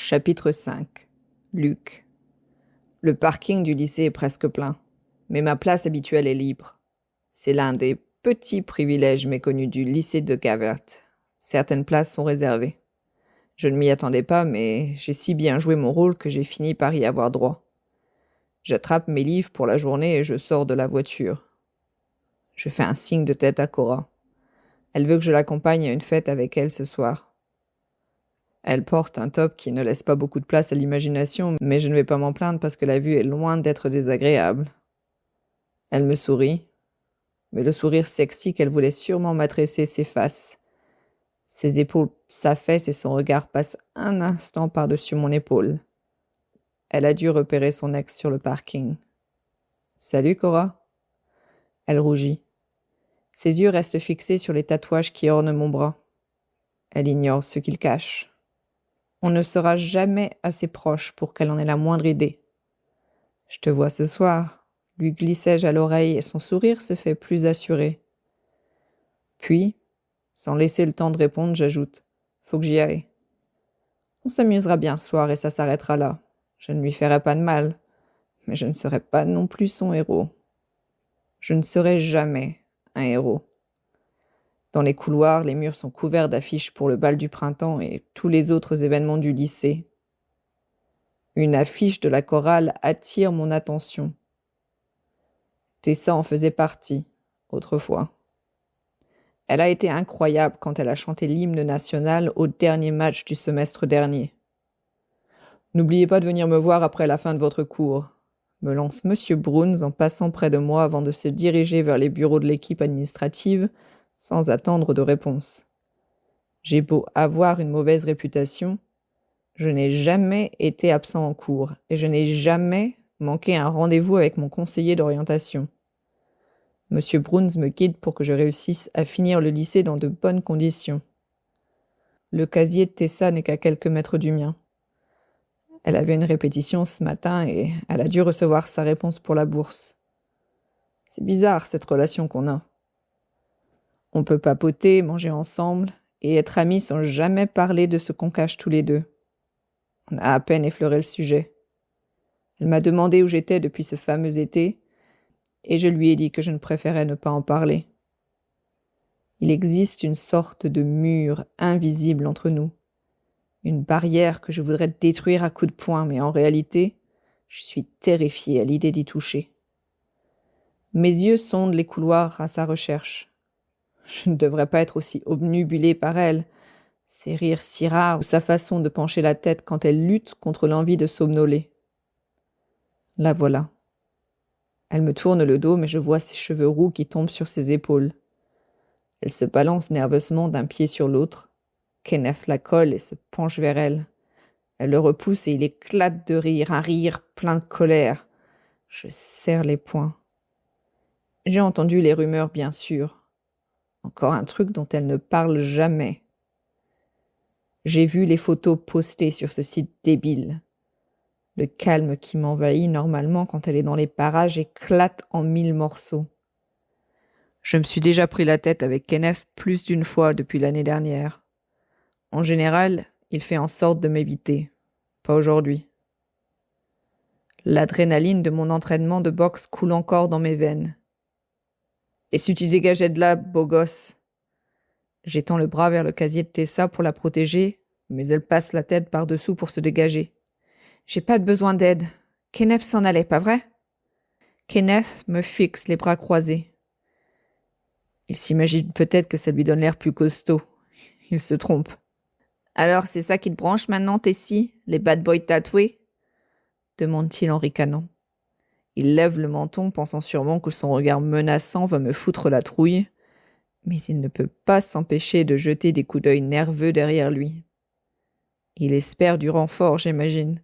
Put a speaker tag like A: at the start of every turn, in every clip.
A: Chapitre 5. Luc. Le parking du lycée est presque plein, mais ma place habituelle est libre. C'est l'un des petits privilèges méconnus du lycée de Gavert. Certaines places sont réservées. Je ne m'y attendais pas, mais j'ai si bien joué mon rôle que j'ai fini par y avoir droit. J'attrape mes livres pour la journée et je sors de la voiture. Je fais un signe de tête à Cora. Elle veut que je l'accompagne à une fête avec elle ce soir. Elle porte un top qui ne laisse pas beaucoup de place à l'imagination, mais je ne vais pas m'en plaindre parce que la vue est loin d'être désagréable. Elle me sourit, mais le sourire sexy qu'elle voulait sûrement m'adresser s'efface. Ses épaules s'affaissent et son regard passe un instant par-dessus mon épaule. Elle a dû repérer son ex sur le parking. « Salut, Cora !» Elle rougit. Ses yeux restent fixés sur les tatouages qui ornent mon bras. Elle ignore ce qu'ils cachent. On ne sera jamais assez proche pour qu'elle en ait la moindre idée. « Je te vois ce soir », lui glissai-je à l'oreille et son sourire se fait plus assuré. Puis, sans laisser le temps de répondre, j'ajoute « Faut que j'y aille. » On s'amusera bien ce soir et ça s'arrêtera là. Je ne lui ferai pas de mal, mais je ne serai pas non plus son héros. Je ne serai jamais un héros. Dans les couloirs, les murs sont couverts d'affiches pour le bal du printemps et tous les autres événements du lycée. Une affiche de la chorale attire mon attention. Tessa en faisait partie, autrefois. Elle a été incroyable quand elle a chanté l'hymne national au dernier match du semestre dernier. « N'oubliez pas de venir me voir après la fin de votre cours », me lance Monsieur Bruns en passant près de moi avant de se diriger vers les bureaux de l'équipe administrative, sans attendre de réponse. J'ai beau avoir une mauvaise réputation, je n'ai jamais été absent en cours et je n'ai jamais manqué un rendez-vous avec mon conseiller d'orientation. Monsieur Bruns me guide pour que je réussisse à finir le lycée dans de bonnes conditions. Le casier de Tessa n'est qu'à quelques mètres du mien. Elle avait une répétition ce matin et elle a dû recevoir sa réponse pour la bourse. C'est bizarre cette relation qu'on a. On peut papoter, manger ensemble et être amis sans jamais parler de ce qu'on cache tous les deux. On a à peine effleuré le sujet. Elle m'a demandé où j'étais depuis ce fameux été et je lui ai dit que je ne préférais ne pas en parler. Il existe une sorte de mur invisible entre nous, une barrière que je voudrais détruire à coups de poing, mais en réalité, je suis terrifiée à l'idée d'y toucher. Mes yeux sondent les couloirs à sa recherche. Je ne devrais pas être aussi obnubilée par elle, ses rires si rares ou sa façon de pencher la tête quand elle lutte contre l'envie de somnoler. La voilà. Elle me tourne le dos, mais je vois ses cheveux roux qui tombent sur ses épaules. Elle se balance nerveusement d'un pied sur l'autre. Kenneth la colle et se penche vers elle. Elle le repousse et il éclate de rire, un rire plein de colère. Je serre les poings. J'ai entendu les rumeurs, bien sûr. Encore un truc dont elle ne parle jamais. J'ai vu les photos postées sur ce site débile. Le calme qui m'envahit normalement quand elle est dans les parages éclate en 1000 morceaux. Je me suis déjà pris la tête avec Kenneth plus d'une fois depuis l'année dernière. En général, il fait en sorte de m'éviter. Pas aujourd'hui. L'adrénaline de mon entraînement de boxe coule encore dans mes veines. Et si tu dégageais de là, beau gosse? J'étends le bras vers le casier de Tessa pour la protéger, mais elle passe la tête par-dessous pour se dégager. J'ai pas besoin d'aide. Kenneth s'en allait, pas vrai? Kenneth me fixe les bras croisés. Il s'imagine peut-être que ça lui donne l'air plus costaud. Il se trompe. Alors c'est ça qui te branche maintenant, Tessie, les bad boys tatoués? Demande-t-il en ricanant. Il lève le menton, pensant sûrement que son regard menaçant va me foutre la trouille, mais il ne peut pas s'empêcher de jeter des coups d'œil nerveux derrière lui. Il espère du renfort, j'imagine.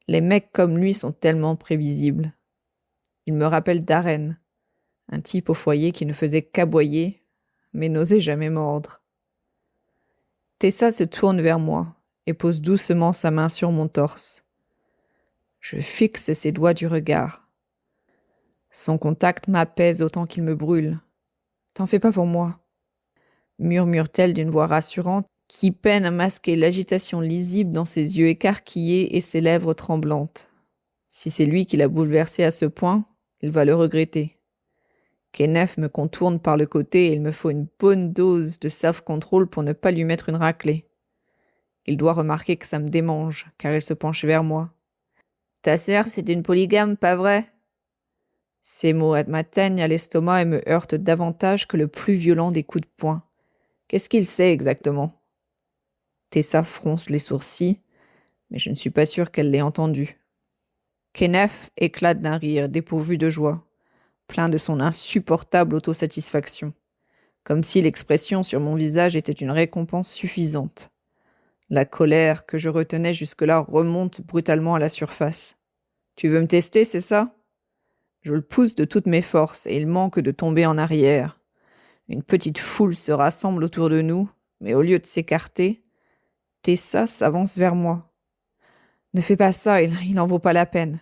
A: Les mecs comme lui sont tellement prévisibles. Il me rappelle Darren, un type au foyer qui ne faisait qu'aboyer, mais n'osait jamais mordre. Tessa se tourne vers moi et pose doucement sa main sur mon torse. Je fixe ses doigts du regard. Son contact m'apaise autant qu'il me brûle. « T'en fais pas pour moi », murmure-t-elle d'une voix rassurante qui peine à masquer l'agitation lisible dans ses yeux écarquillés et ses lèvres tremblantes. Si c'est lui qui l'a bouleversé à ce point, il va le regretter. Kenneth me contourne par le côté et il me faut une bonne dose de self-control pour ne pas lui mettre une raclée. Il doit remarquer que ça me démange, car il se penche vers moi. « Ta sœur, c'est une polygame, pas vrai ?» Ces mots m'atteignent à l'estomac et me heurtent davantage que le plus violent des coups de poing. Qu'est-ce qu'il sait exactement? Tessa fronce les sourcils, mais je ne suis pas sûre qu'elle l'ait entendu. Kenneth éclate d'un rire dépourvu de joie, plein de son insupportable autosatisfaction, comme si l'expression sur mon visage était une récompense suffisante. La colère que je retenais jusque-là remonte brutalement à la surface. « Tu veux me tester, c'est ça ?» Je le pousse de toutes mes forces et il manque de tomber en arrière. Une petite foule se rassemble autour de nous, mais au lieu de s'écarter, Tessa s'avance vers moi. « Ne fais pas ça, il n'en vaut pas la peine. »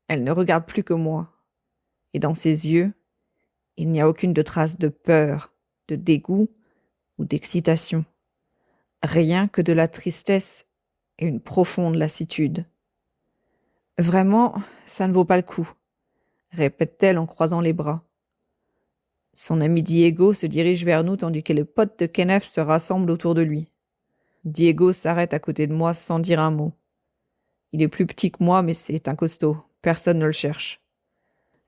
A: Elle ne regarde plus que moi. Et dans ses yeux, il n'y a aucune trace de peur, de dégoût ou d'excitation. Rien que de la tristesse et une profonde lassitude. « Vraiment, ça ne vaut pas le coup, » répète-t-elle en croisant les bras. Son ami Diego se dirige vers nous tandis que les potes de Kenneth se rassemblent autour de lui. Diego s'arrête à côté de moi sans dire un mot. Il est plus petit que moi, mais c'est un costaud. Personne ne le cherche.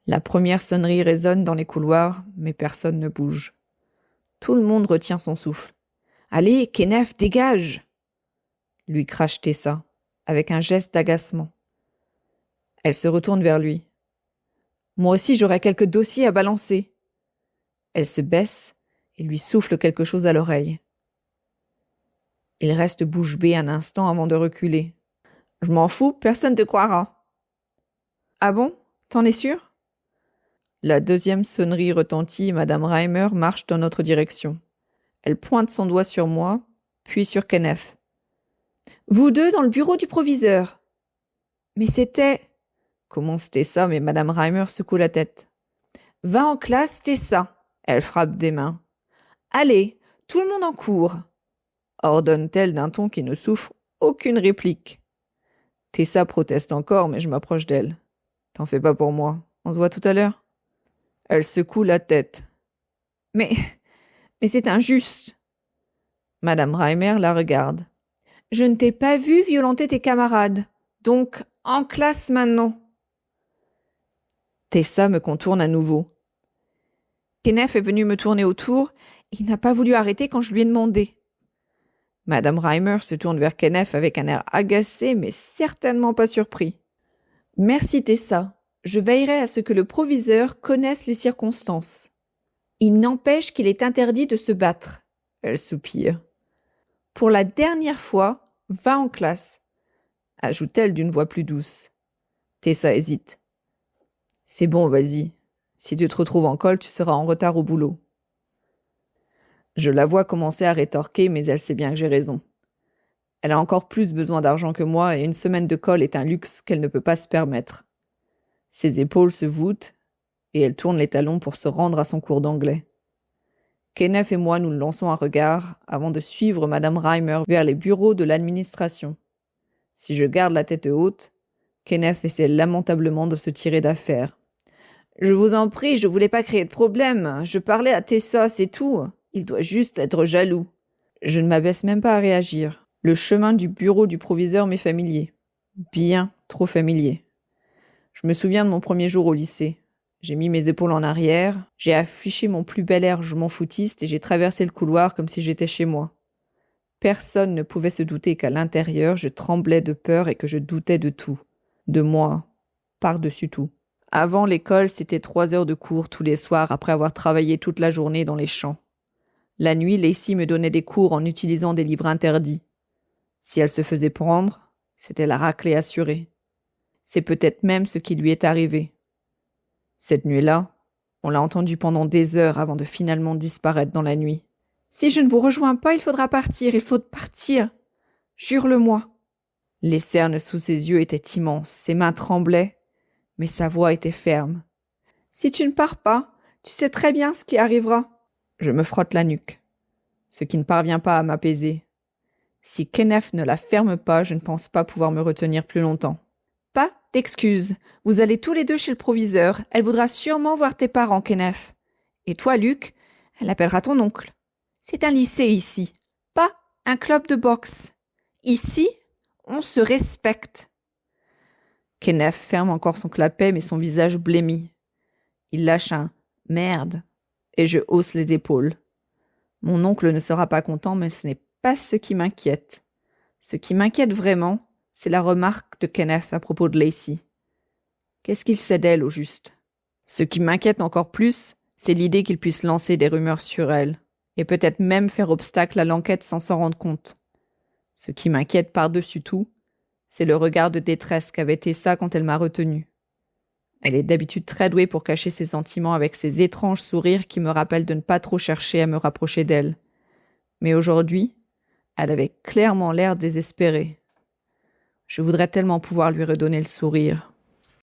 A: La première sonnerie résonne dans les couloirs, mais personne ne bouge. Tout le monde retient son souffle. « Allez, Kenneth, dégage !» lui crache Tessa, avec un geste d'agacement. Elle se retourne vers lui. « Moi aussi, j'aurais quelques dossiers à balancer. » Elle se baisse et lui souffle quelque chose à l'oreille. Il reste bouche bée un instant avant de reculer. « Je m'en fous, personne te croira. »« Ah bon? T'en es sûr ?» La deuxième sonnerie retentit et Madame Reimer marche dans notre direction. Elle pointe son doigt sur moi, puis sur Kenneth. « Vous deux dans le bureau du proviseur. »« Mais c'était... » commence Tessa, mais Madame Reimer secoue la tête. « Va en classe, Tessa !» Elle frappe des mains. « Allez, tout le monde en cours !» ordonne-t-elle d'un ton qui ne souffre aucune réplique. Tessa proteste encore, mais je m'approche d'elle. « T'en fais pas pour moi. On se voit tout à l'heure ?» Elle secoue la tête. « Mais c'est injuste !» Madame Reimer la regarde. « Je ne t'ai pas vu violenter tes camarades. Donc, en classe maintenant. » Tessa me contourne à nouveau. Kenneth est venu me tourner autour. Il n'a pas voulu arrêter quand je lui ai demandé. Madame Reimer se tourne vers Kenneth avec un air agacé, mais certainement pas surpris. « Merci Tessa. Je veillerai à ce que le proviseur connaisse les circonstances. Il n'empêche qu'il est interdit de se battre. » Elle soupire. « Pour la dernière fois, va en classe. » ajoute-t-elle d'une voix plus douce. Tessa hésite. « C'est bon, vas-y. Si tu te retrouves en colle, tu seras en retard au boulot. » Je la vois commencer à rétorquer, mais elle sait bien que j'ai raison. Elle a encore plus besoin d'argent que moi et une semaine de colle est un luxe qu'elle ne peut pas se permettre. Ses épaules se voûtent et elle tourne les talons pour se rendre à son cours d'anglais. Kenneth et moi nous lançons un regard avant de suivre Madame Reimer vers les bureaux de l'administration. Si je garde la tête haute, Kenneth essaie lamentablement de se tirer d'affaire. « Je vous en prie, je voulais pas créer de problème. Je parlais à Tessa, c'est tout. Il doit juste être jaloux. » Je ne m'abaisse même pas à réagir. Le chemin du bureau du proviseur m'est familier. Bien trop familier. Je me souviens de mon premier jour au lycée. J'ai mis mes épaules en arrière, j'ai affiché mon plus bel air je m'en foutiste et j'ai traversé le couloir comme si j'étais chez moi. Personne ne pouvait se douter qu'à l'intérieur, je tremblais de peur et que je doutais de tout. De moi, par-dessus tout. Avant l'école, c'était 3 heures de cours tous les soirs après avoir travaillé toute la journée dans les champs. La nuit, Lacey me donnait des cours en utilisant des livres interdits. Si elle se faisait prendre, c'était la raclée assurée. C'est peut-être même ce qui lui est arrivé. Cette nuit-là, on l'a entendu pendant des heures avant de finalement disparaître dans la nuit. « Si je ne vous rejoins pas, il faudra partir, il faut partir. Jure-le-moi. » Les cernes sous ses yeux étaient immenses, ses mains tremblaient, mais sa voix était ferme. « Si tu ne pars pas, tu sais très bien ce qui arrivera. » Je me frotte la nuque, ce qui ne parvient pas à m'apaiser.
B: Si Kenneth ne la ferme pas, je ne pense pas pouvoir me retenir plus longtemps. Pas d'excuses. Vous allez tous les deux chez le proviseur. Elle voudra sûrement voir tes parents, Kenneth. Et toi, Luke, elle appellera ton oncle. C'est un lycée ici, pas un club de boxe. Ici, on se respecte. Kenneth ferme encore son clapet, mais son visage blêmit. Il lâche un « merde » et je hausse les épaules. Mon oncle ne sera pas content, mais ce n'est pas ce qui m'inquiète. Ce qui m'inquiète vraiment, c'est la remarque de Kenneth à propos de Lacey. Qu'est-ce qu'il sait d'elle, au juste? Ce qui m'inquiète encore plus, c'est l'idée qu'il puisse lancer des rumeurs sur elle, et peut-être même faire obstacle à l'enquête sans s'en rendre compte. Ce qui m'inquiète par-dessus tout, c'est le regard de détresse qu'avait Tessa quand elle m'a retenue. Elle est d'habitude très douée pour cacher ses sentiments avec ces étranges sourires qui me rappellent de ne pas trop chercher à me rapprocher d'elle. Mais aujourd'hui, elle avait clairement l'air désespérée. Je voudrais tellement pouvoir lui redonner le sourire.